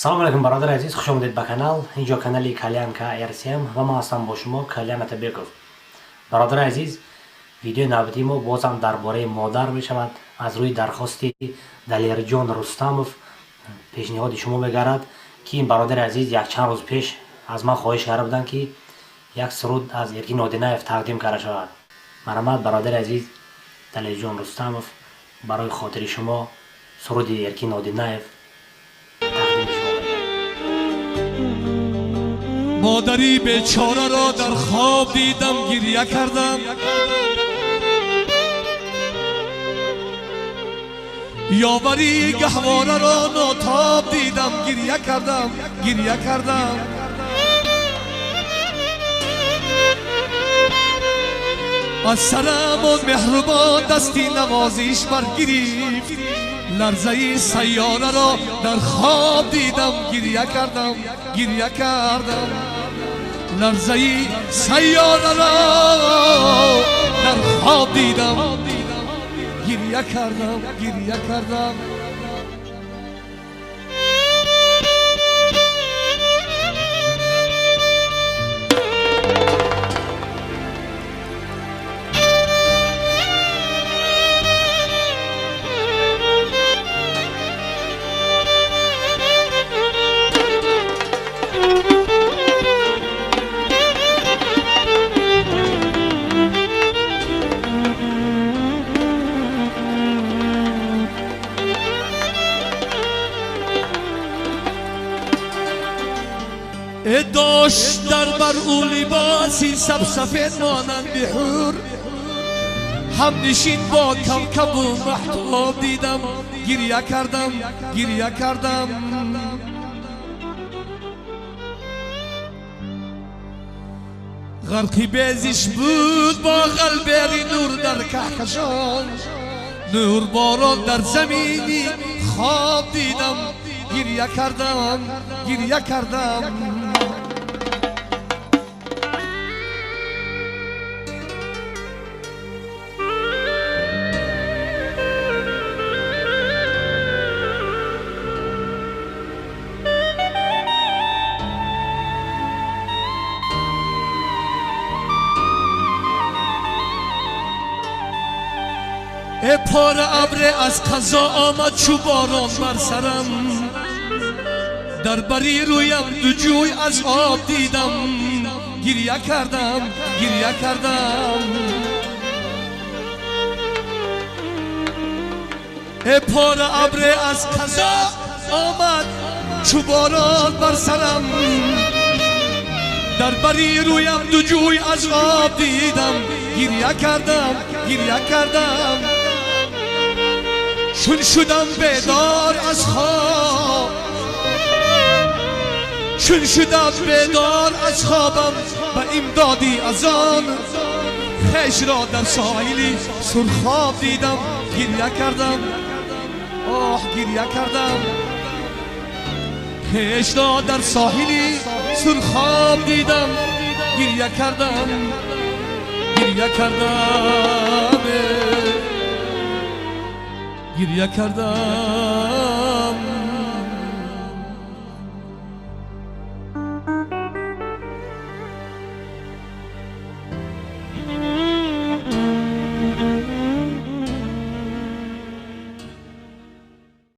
سلام علیکم برادر عزیز، خوش آمدید به کانال. اینجا کانالی کالیان کا RCM و ما هستم با شما کالیان اتابکوف. برادر عزیز، ویدیو نوبتی ما بازم درباره مادر می شود. از روی درخواستی دلیر جان رستموف پیشنهاد شما میگردد که این برادر عزیز یک چند روز پیش از من خواهش کرده بودند که یک سرود از یرکی نادینایف تقدیم کرده شود. مرحمت برادر عزیز دلیر جان رستموف، برای خاطر شما سرود یرکی نادینایف تقدیم شما میگردد. مادری بیچاره را در خواب دیدم، گریه کردم. یاوری گهواره را ناتاب دیدم، گریه کردم، گریه کردم. از سرم و مهربان دستی نوازش برگرفت، لرزه سیاره را در خواب دیدم، گریه کردم، گریه کردم. لرزه سیاره را در خواب دیدم، گریه کردم، گریه کردم. داشت در بر او لباسی سب سفید مانند حور، هم نشین با کوکب و محتاب دیدم، گریه کردم، گریه کردم. غرقی بیزش بود با قلبی نور در کهکشان، نور باران در زمینی خواب دیدم، گریه کردم، گریه کردم. پار ابر از قضا آمد چو باران بر سرم، در بری رویم دو جوی از آب دیدم، گریه کردم، گریه کردم. پار ابر از قضا آمد چو باران بر سرم، در بری رویم دو جوی از آب دیدم، گریه کردم، گریه کردم. چون شدم بیدار از خواب، چون شدم بیدار از خوابم به امدادی از آن، خیش را در ساحلی سرخاب دیدم، گریه کردم، آه گریه کردم. خیش را در ساحلی سرخاب دیدم، گریه کردم، گریه کردم، گریه کردم.